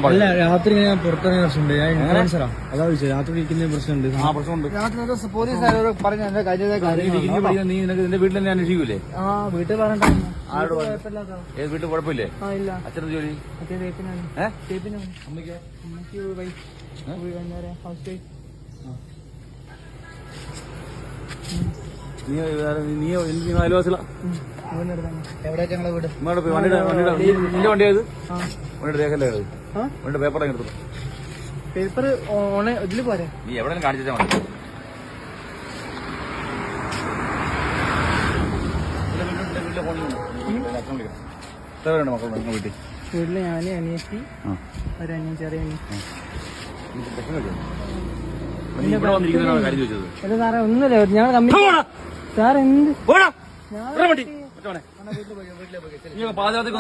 അല്ല രാത്രി ഞാൻ പുറത്തിറങ്ങിയ പ്രശ്നമുണ്ട്. ഞാൻ ഇൻഫ്ലുവൻസറാ, അതാ ചോദിച്ചത്. രാത്രി ഇരിക്കുന്ന പ്രശ്നമുണ്ട്. പോലീസ് പറഞ്ഞു എന്റെ നീ നിന്റെ വീട്ടിൽ തന്നെ അന്വേഷിക്കൂലേ? വീട്ടിൽ പറഞ്ഞ വീട്ടിൽ കുഴപ്പമില്ലേ? അച്ഛൻ്റെ ജോലി നീ അയൽവാസികളാ? എവിടെയൊക്കെ ഞങ്ങളെ വീട്? നിന്റെ വണ്ടിയായത്? വണ്ടിയുടെ രേഖല്ലേ? വണ്ടിയുടെ പേപ്പർ എടുത്തു. പേപ്പർ ഇതില് പോരെ? നീ എവിടെ കാണിച്ചാൽ മതി. എത്ര മക്കളുണ്ട് വീട്ടിൽ? വീട്ടില് ഞാന്, അനിയത്തി, ഒരു അനിയൻ, ചെറിയ സാറേ ഒന്നുമില്ല. ഞങ്ങൾ കമ്പനി സാർ എന്ത് പാചകത്തിൽ